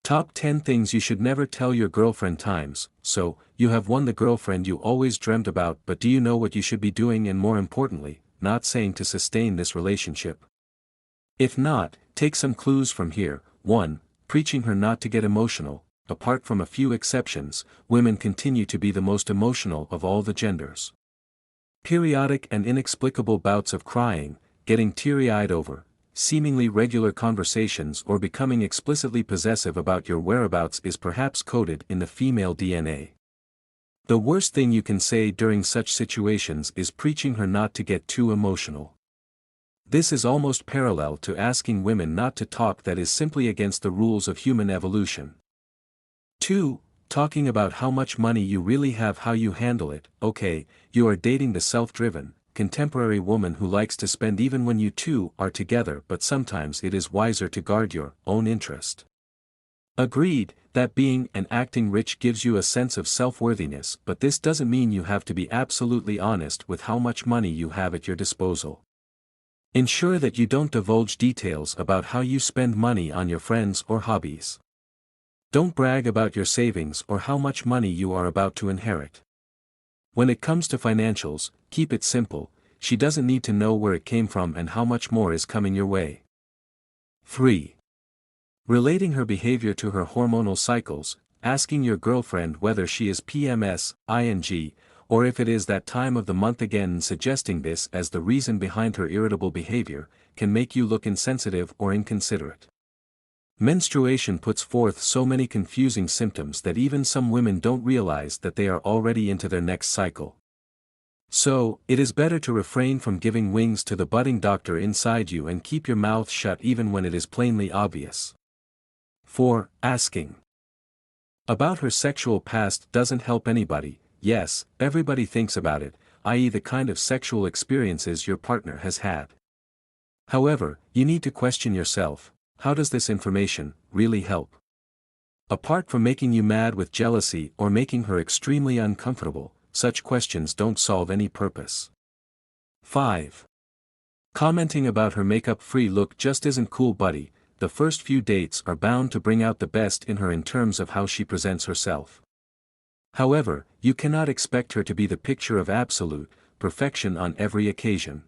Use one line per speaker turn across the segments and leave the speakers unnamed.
Top 10 things you should never tell your girlfriend times. So, you have won the girlfriend you always dreamt about, but do you know what you should be doing and, more importantly, not saying to sustain this relationship? If not, take some clues from here. 1. Preaching her not to get emotional. Apart from a few exceptions, women continue to be the most emotional of all the genders. Periodic and inexplicable bouts of crying, getting teary-eyed over seemingly regular conversations, or becoming explicitly possessive about your whereabouts is perhaps coded in the female DNA. The worst thing you can say during such situations is preaching her not to get too emotional. This is almost parallel to asking women not to talk, that is simply against the rules of human evolution. 2. Talking about how much money you really have, how you handle it. Okay, you are dating the self-driven, contemporary woman who likes to spend even when you two are together, but sometimes it is wiser to guard your own interest. Agreed, that being and acting rich gives you a sense of self-worthiness, but this doesn't mean you have to be absolutely honest with how much money you have at your disposal. Ensure that you don't divulge details about how you spend money on your friends or hobbies. Don't brag about your savings or how much money you are about to inherit. When it comes to financials, keep it simple. She doesn't need to know where it came from and how much more is coming your way. 3. Relating her behavior to her hormonal cycles, asking your girlfriend whether she is PMS, ING, or if it is that time of the month again, and suggesting this as the reason behind her irritable behavior, can make you look insensitive or inconsiderate. Menstruation puts forth so many confusing symptoms that even some women don't realize that they are already into their next cycle. So, it is better to refrain from giving wings to the budding doctor inside you and keep your mouth shut even when it is plainly obvious. 4. Asking about her sexual past doesn't help anybody. Yes, everybody thinks about it, i.e. the kind of sexual experiences your partner has had. However, you need to question yourself. How does this information really help? Apart from making you mad with jealousy or making her extremely uncomfortable, such questions don't solve any purpose. 5. Commenting about her makeup-free look just isn't cool, buddy. The first few dates are bound to bring out the best in her in terms of how she presents herself. However, you cannot expect her to be the picture of absolute perfection on every occasion.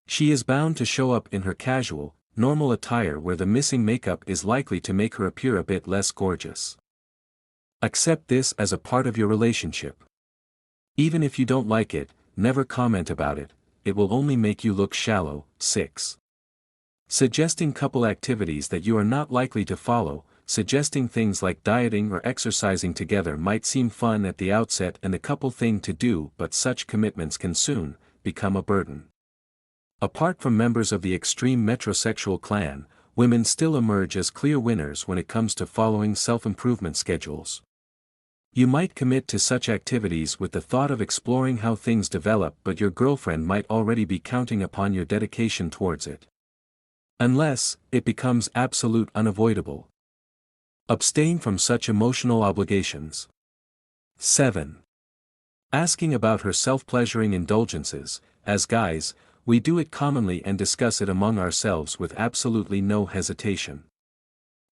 She is bound to show up in her casual, normal attire where the missing makeup is likely to make her appear a bit less gorgeous. Accept this as a part of your relationship. Even if you don't like it, never comment about it, it will only make you look shallow. 6. Suggesting couple activities that you are not likely to follow. Suggesting things like dieting or exercising together might seem fun at the outset and the couple thing to do, but such commitments can soon become a burden. Apart from members of the extreme metrosexual clan, women still emerge as clear winners when it comes to following self-improvement schedules. You might commit to such activities with the thought of exploring how things develop, but your girlfriend might already be counting upon your dedication towards it. Unless it becomes absolute unavoidable. Abstain from such emotional obligations. 7. Asking about her self-pleasuring indulgences. As guys, we do it commonly and discuss it among ourselves with absolutely no hesitation.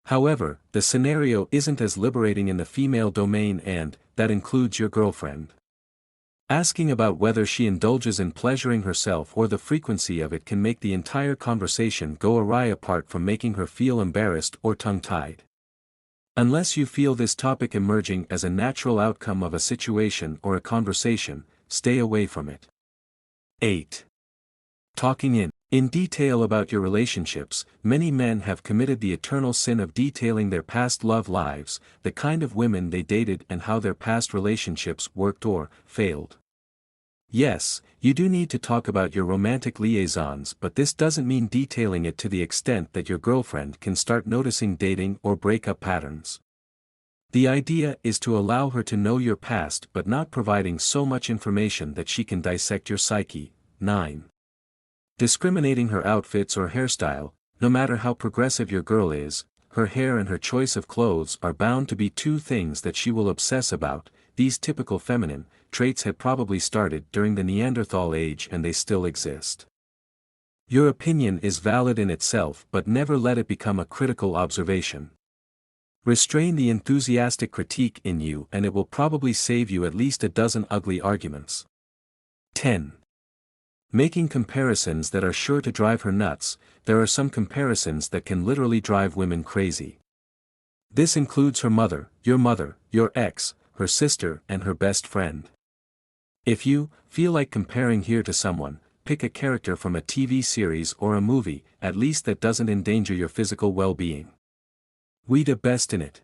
However, the scenario isn't as liberating in the female domain, and that includes your girlfriend. Asking about whether she indulges in pleasuring herself or the frequency of it can make the entire conversation go awry, apart from making her feel embarrassed or tongue-tied. Unless you feel this topic emerging as a natural outcome of a situation or a conversation, stay away from it. 8. Talking in detail about your relationships. Many men have committed the eternal sin of detailing their past love lives, the kind of women they dated and how their past relationships worked or failed. Yes, you do need to talk about your romantic liaisons, but this doesn't mean detailing it to the extent that your girlfriend can start noticing dating or breakup patterns. The idea is to allow her to know your past but not providing so much information that she can dissect your psyche. 9. Discriminating her outfits or hairstyle. No matter how progressive your girl is, her hair and her choice of clothes are bound to be two things that she will obsess about. These typical feminine traits had probably started during the Neanderthal age and they still exist. Your opinion is valid in itself, but never let it become a critical observation. Restrain the enthusiastic critique in you and it will probably save you at least a dozen ugly arguments. 10. Making comparisons that are sure to drive her nuts. There are some comparisons that can literally drive women crazy. This includes her mother, your ex, her sister, and her best friend. If you feel like comparing here to someone, pick a character from a TV series or a movie, at least that doesn't endanger your physical well-being. We the best in it.